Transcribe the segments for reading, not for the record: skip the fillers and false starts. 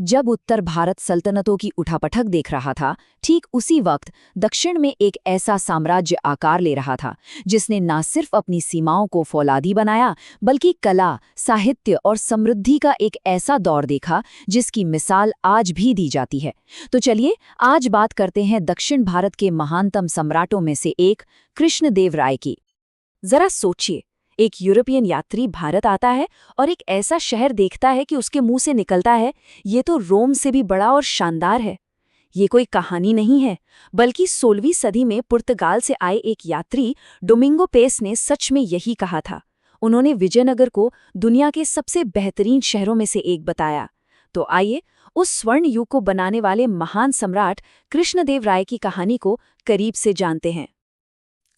जब उत्तर भारत सल्तनतों की उठापटक देख रहा था, ठीक उसी वक्त दक्षिण में एक ऐसा साम्राज्य आकार ले रहा था जिसने न सिर्फ अपनी सीमाओं को फौलादी बनाया, बल्कि कला, साहित्य और समृद्धि का एक ऐसा दौर देखा जिसकी मिसाल आज भी दी जाती है। तो चलिए आज बात करते हैं दक्षिण भारत के महानतम सम्राटों में से एक कृष्णदेवराय की। जरा सोचिए, एक यूरोपियन यात्री भारत आता है और एक ऐसा शहर देखता है कि उसके मुंह से निकलता है, ये तो रोम से भी बड़ा और शानदार है। ये कोई कहानी नहीं है, बल्कि 16वीं सदी में पुर्तगाल से आए एक यात्री डोमिंगो पेस ने सच में यही कहा था। उन्होंने विजयनगर को दुनिया के सबसे बेहतरीन शहरों में से एक बताया। तो आइए उस स्वर्ण युग को बनाने वाले महान सम्राट कृष्णदेवराय की कहानी को करीब से जानते हैं।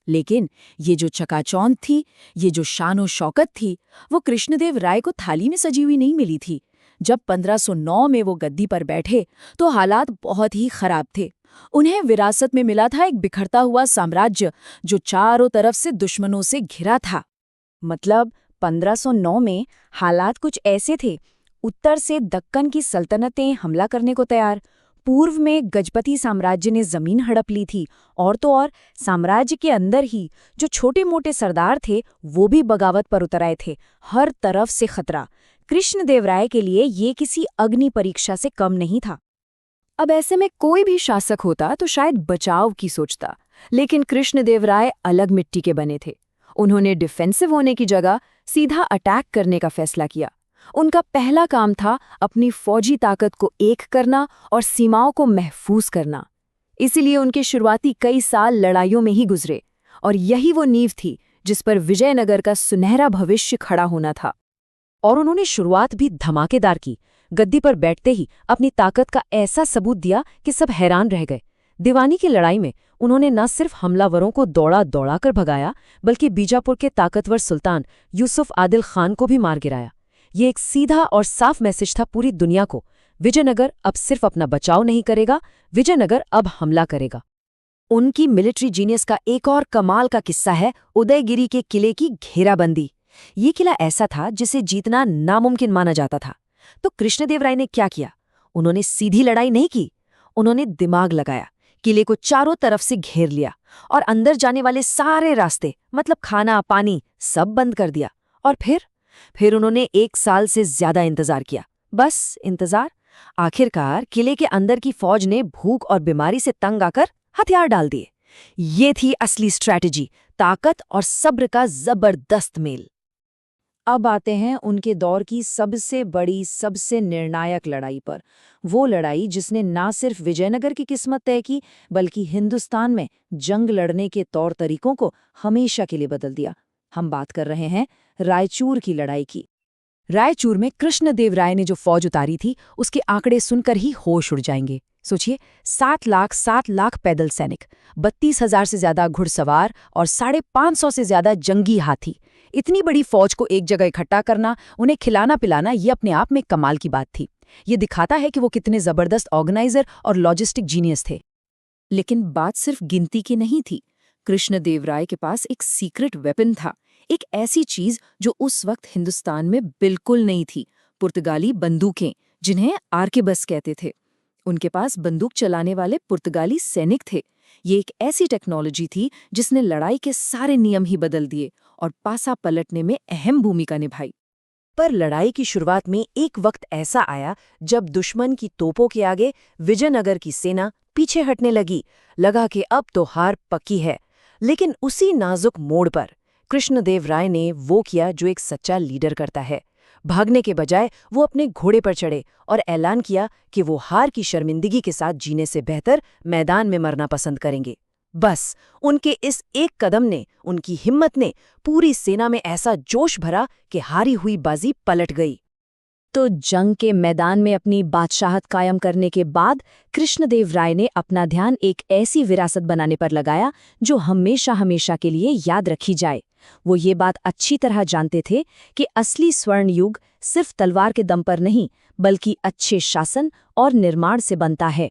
लेकिन ये जो चकाचौंध थी, ये जो शान शौकत थी, वो कृष्णदेव राय को थाली में सजी हुई नहीं मिली थी। जब 1509 में वो गद्दी पर बैठे तो हालात बहुत ही खराब थे। उन्हें विरासत में मिला था एक बिखरता हुआ साम्राज्य जो चारों तरफ से दुश्मनों से घिरा था। मतलब 1509 में हालात कुछ ऐसे थे, उत्तर से दक्कन की सल्तनतें हमला करने को तैयार, पूर्व में गजपति साम्राज्य ने जमीन हड़प ली थी, और तो और साम्राज्य के अंदर ही जो छोटे मोटे सरदार थे वो भी बगावत पर उतर आए थे। हर तरफ से खतरा। कृष्णदेवराय के लिए ये किसी अग्नि परीक्षा से कम नहीं था। अब ऐसे में कोई भी शासक होता तो शायद बचाव की सोचता, लेकिन कृष्णदेवराय अलग मिट्टी के बने थे। उन्होंने डिफेंसिव होने की जगह सीधा अटैक करने का फैसला किया। उनका पहला काम था अपनी फौजी ताकत को एक करना और सीमाओं को महफूज करना। इसीलिए उनके शुरुआती कई साल लड़ाइयों में ही गुजरे, और यही वो नींव थी जिस पर विजयनगर का सुनहरा भविष्य खड़ा होना था। और उन्होंने शुरुआत भी धमाकेदार की। गद्दी पर बैठते ही अपनी ताकत का ऐसा सबूत दिया कि सब हैरान रह गए। दीवानी की लड़ाई में उन्होंने न सिर्फ हमलावरों को दौड़ा दौड़ा कर भगाया, बल्कि बीजापुर के ताकतवर सुल्तान यूसुफ आदिल खान को भी मार गिराया। ये एक सीधा और साफ मैसेज था पूरी दुनिया को, विजयनगर अब सिर्फ अपना बचाव नहीं करेगा, विजयनगर अब हमला करेगा। उनकी मिलिट्री जीनियस का एक और कमाल का किस्सा है उदयगिरी के किले की घेराबंदी। ये किला ऐसा था जिसे जीतना नामुमकिन माना जाता था। तो कृष्णदेवराय ने क्या किया? उन्होंने सीधी लड़ाई नहीं की, उन्होंने दिमाग लगाया, किले को चारों तरफ से घेर लिया और अंदर जाने वाले सारे रास्ते, मतलब खाना पानी, सब बंद कर दिया। और फिर उन्होंने 1 साल से ज्यादा इंतजार किया। बस इंतजार। आखिरकार किले के अंदर की फौज ने भूख और बीमारी से तंग आकर हथियार डाल दिए। ये थी असली स्ट्रैटेजी, ताकत और सब्र का जबरदस्त मेल। अब आते हैं उनके दौर की सबसे बड़ी, सबसे निर्णायक लड़ाई पर। वो लड़ाई जिसने ना सिर्फ विजयनगर की किस्मत तय की, बल्कि हिंदुस्तान में जंग लड़ने के तौर तरीकों को हमेशा के लिए बदल दिया। हम बात कर रहे हैं रायचूर की लड़ाई की। रायचूर में कृष्णदेवराय ने जो फौज उतारी थी, उसके आंकड़े सुनकर ही होश उड़ जाएंगे। सोचिए, 7 लाख पैदल सैनिक, 32,000 से ज्यादा घुड़सवार और 550 से ज्यादा जंगी हाथी। इतनी बड़ी फौज को एक जगह इकट्ठा करना, उन्हें खिलाना पिलाना, ये अपने आप में कमाल की बात थी। ये दिखाता है कि वो कितने जबरदस्त ऑर्गेनाइजर और लॉजिस्टिक जीनियस थे। लेकिन बात सिर्फ गिनती की नहीं थी। कृष्णदेवराय के पास एक सीक्रेट वेपन था, एक ऐसी चीज जो उस वक्त हिंदुस्तान में बिल्कुल नहीं थी। पुर्तगाली बंदूकें, जिन्हें आर्केबस कहते थे। उनके पास बंदूक चलाने वाले पुर्तगाली सैनिक थे। ये एक ऐसी टेक्नोलॉजी थी जिसने लड़ाई के सारे नियम ही बदल दिए और पासा पलटने में अहम भूमिका निभाई। पर लड़ाई की शुरुआत में एक वक्त ऐसा आया जब दुश्मन की तोपों के आगे विजयनगर की सेना पीछे हटने लगी। लगा कि अब तो हार पक्की है। लेकिन उसी नाजुक मोड़ पर कृष्णदेवराय ने वो किया जो एक सच्चा लीडर करता है। भागने के बजाय वो अपने घोड़े पर चढ़े और ऐलान किया कि वो हार की शर्मिंदगी के साथ जीने से बेहतर मैदान में मरना पसंद करेंगे। बस उनके इस एक कदम ने, उनकी हिम्मत ने पूरी सेना में ऐसा जोश भरा कि हारी हुई बाजी पलट गई। तो जंग के मैदान में अपनी बादशाहत कायम करने के बाद कृष्णदेवराय ने अपना ध्यान एक ऐसी विरासत बनाने पर लगाया जो हमेशा हमेशा के लिए याद रखी जाए। वो ये बात अच्छी तरह जानते थे कि असली स्वर्ण युग सिर्फ तलवार के दम पर नहीं, बल्कि अच्छे शासन और निर्माण से बनता है।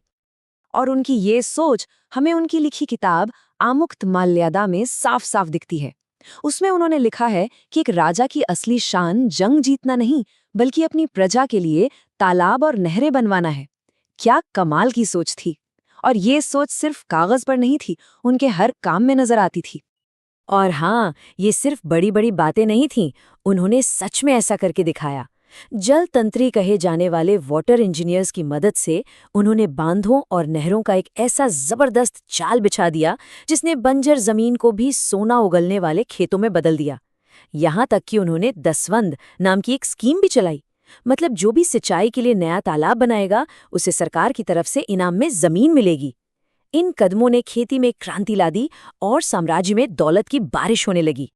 और उनकी ये सोच हमें उनकी लिखी किताब आमुक्तमाल्यादा में साफ साफ दिखती है। उसमें उन्होंने लिखा है कि एक राजा की असली शान जंग जीतना नहीं, बल्कि अपनी प्रजा के लिए तालाब और नहरें बनवाना है। क्या कमाल की सोच थी। और ये सोच सिर्फ कागज पर नहीं थी, उनके हर काम में नजर आती थी। और हाँ, ये सिर्फ बड़ी बड़ी बातें नहीं थीं, उन्होंने सच में ऐसा करके दिखाया। जल तंत्री कहे जाने वाले वाटर इंजीनियर्स की मदद से उन्होंने बांधों और नहरों का एक ऐसा जबरदस्त जाल बिछा दिया जिसने बंजर जमीन को भी सोना उगलने वाले खेतों में बदल दिया। यहाँ तक कि उन्होंने दसवंध नाम की एक स्कीम भी चलाई। मतलब जो भी सिंचाई के लिए नया तालाब बनाएगा उसे सरकार की तरफ से इनाम में जमीन मिलेगी। इन कदमों ने खेती में क्रांति ला दी और साम्राज्य में दौलत की बारिश होने लगी।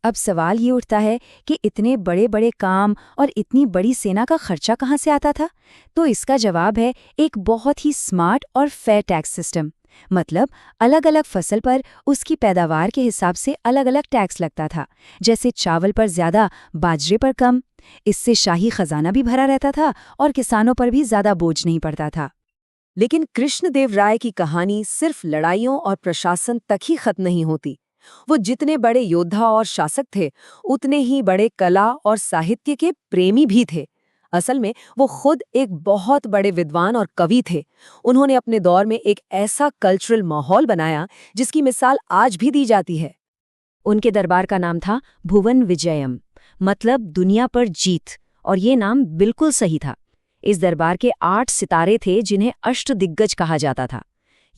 अब सवाल ये उठता है कि इतने बड़े बड़े काम और इतनी बड़ी सेना का खर्चा कहाँ से आता था? तो इसका जवाब है एक बहुत ही स्मार्ट और फेयर टैक्स सिस्टम। मतलब अलग अलग फसल पर उसकी पैदावार के हिसाब से अलग अलग टैक्स लगता था। जैसे चावल पर ज्यादा, बाजरे पर कम। इससे शाही खजाना भी भरा रहता था और किसानों पर भी ज्यादा बोझ नहीं पड़ता था। लेकिन कृष्णदेव राय की कहानी सिर्फ लड़ाइयों और प्रशासन तक ही खत्म नहीं होती। वो जितने बड़े योद्धा और शासक थे, उतने ही बड़े कला और साहित्य के प्रेमी भी थे। असल में वो खुद एक बहुत बड़े विद्वान और कवि थे। उन्होंने अपने दौर में एक ऐसा कल्चरल माहौल बनाया जिसकी मिसाल आज भी दी जाती है। उनके दरबार का नाम था भुवन विजयम, मतलब दुनिया पर जीत, और ये नाम बिल्कुल सही था। इस दरबार के 8 सितारे थे जिन्हें अष्टदिग्गज कहा जाता था।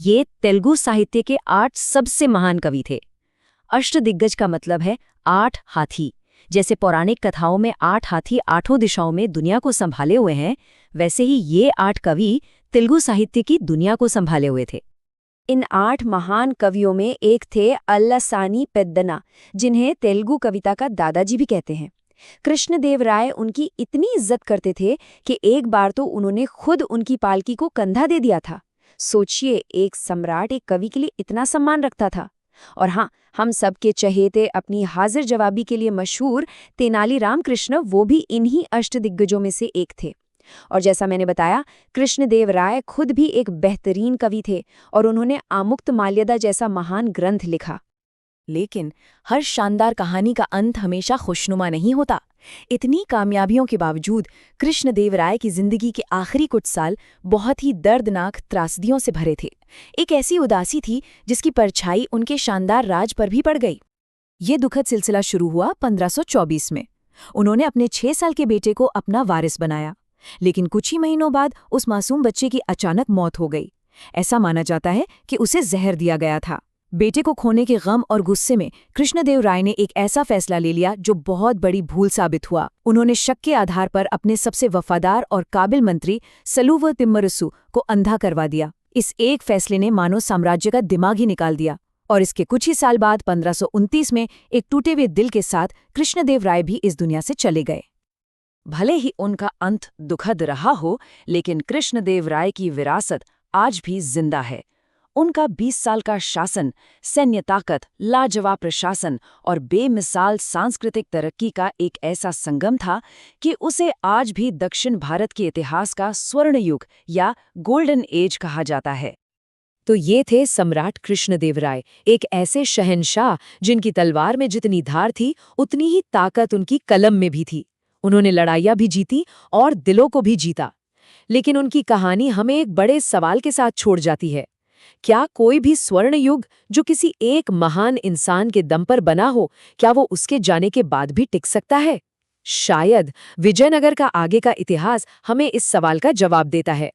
ये तेलुगु साहित्य के 8 सबसे महान कवि थे। अष्टदिग्गज का मतलब है 8 हाथी। जैसे पौराणिक कथाओं में 8 हाथी 8 दिशाओं में दुनिया को संभाले हुए हैं, वैसे ही ये 8 कवि तेलुगु साहित्य की दुनिया को संभाले हुए थे। इन 8 महान कवियों में एक थे अल्लासानी पेद्दना, जिन्हें तेलुगु कविता का दादाजी भी कहते हैं। कृष्णदेव राय उनकी इतनी इज्जत करते थे कि एक बार तो उन्होंने खुद उनकी पालकी को कंधा दे दिया था। सोचिए, एक सम्राट एक कवि के लिए इतना सम्मान रखता था। और हाँ, हम सबके चहेते अपनी हाजिर जवाबी के लिए मशहूर तेनाली राम कृष्ण, वो भी इन्हीं अष्टदिग्गजों में से एक थे। और जैसा मैंने बताया, कृष्णदेव राय खुद भी एक बेहतरीन कवि थे और उन्होंने आमुक्तमाल्यदा जैसा महान ग्रंथ लिखा। लेकिन हर शानदार कहानी का अंत हमेशा खुशनुमा नहीं होता। इतनी कामयाबियों के बावजूद कृष्णदेव राय की जिंदगी के आखिरी कुछ साल बहुत ही दर्दनाक त्रासदियों से भरे थे। एक ऐसी उदासी थी जिसकी परछाई उनके शानदार राज पर भी पड़ गई। ये दुखद सिलसिला शुरू हुआ 1524 में। उन्होंने अपने 6 साल के बेटे को अपना वारिस बनाया, लेकिन कुछ ही महीनों बाद उस मासूम बच्चे की अचानक मौत हो गई। ऐसा माना जाता है कि उसे जहर दिया गया था। बेटे को खोने के गम और गुस्से में कृष्णदेव राय ने एक ऐसा फैसला ले लिया जो बहुत बड़ी भूल साबित हुआ। उन्होंने शक के आधार पर अपने सबसे वफादार और काबिल मंत्री सलूव तिम्मरुसु को अंधा करवा दिया। इस एक फैसले ने मानो साम्राज्य का दिमाग ही निकाल दिया। और इसके कुछ ही साल बाद 1529 में एक टूटे हुए दिल के साथ कृष्णदेव राय भी इस दुनिया से चले गए। भले ही उनका अंत दुखद रहा हो, लेकिन कृष्णदेव राय की विरासत आज भी जिंदा है। उनका 20 साल का शासन, सैन्य ताकत, लाजवाब प्रशासन और बेमिसाल सांस्कृतिक तरक्की का एक ऐसा संगम था कि उसे आज भी दक्षिण भारत के इतिहास का स्वर्ण युग या गोल्डन एज कहा जाता है। तो ये थे सम्राट कृष्णदेव राय, एक ऐसे शहंशाह जिनकी तलवार में जितनी धार थी उतनी ही ताकत उनकी कलम में भी थी। उन्होंने लड़ाइयाँ भी जीती और दिलों को भी जीता। लेकिन उनकी कहानी हमें एक बड़े सवाल के साथ छोड़ जाती है। क्या कोई भी स्वर्ण युग जो किसी एक महान इंसान के दम पर बना हो, क्या वो उसके जाने के बाद भी टिक सकता है? शायद विजयनगर का आगे का इतिहास हमें इस सवाल का जवाब देता है।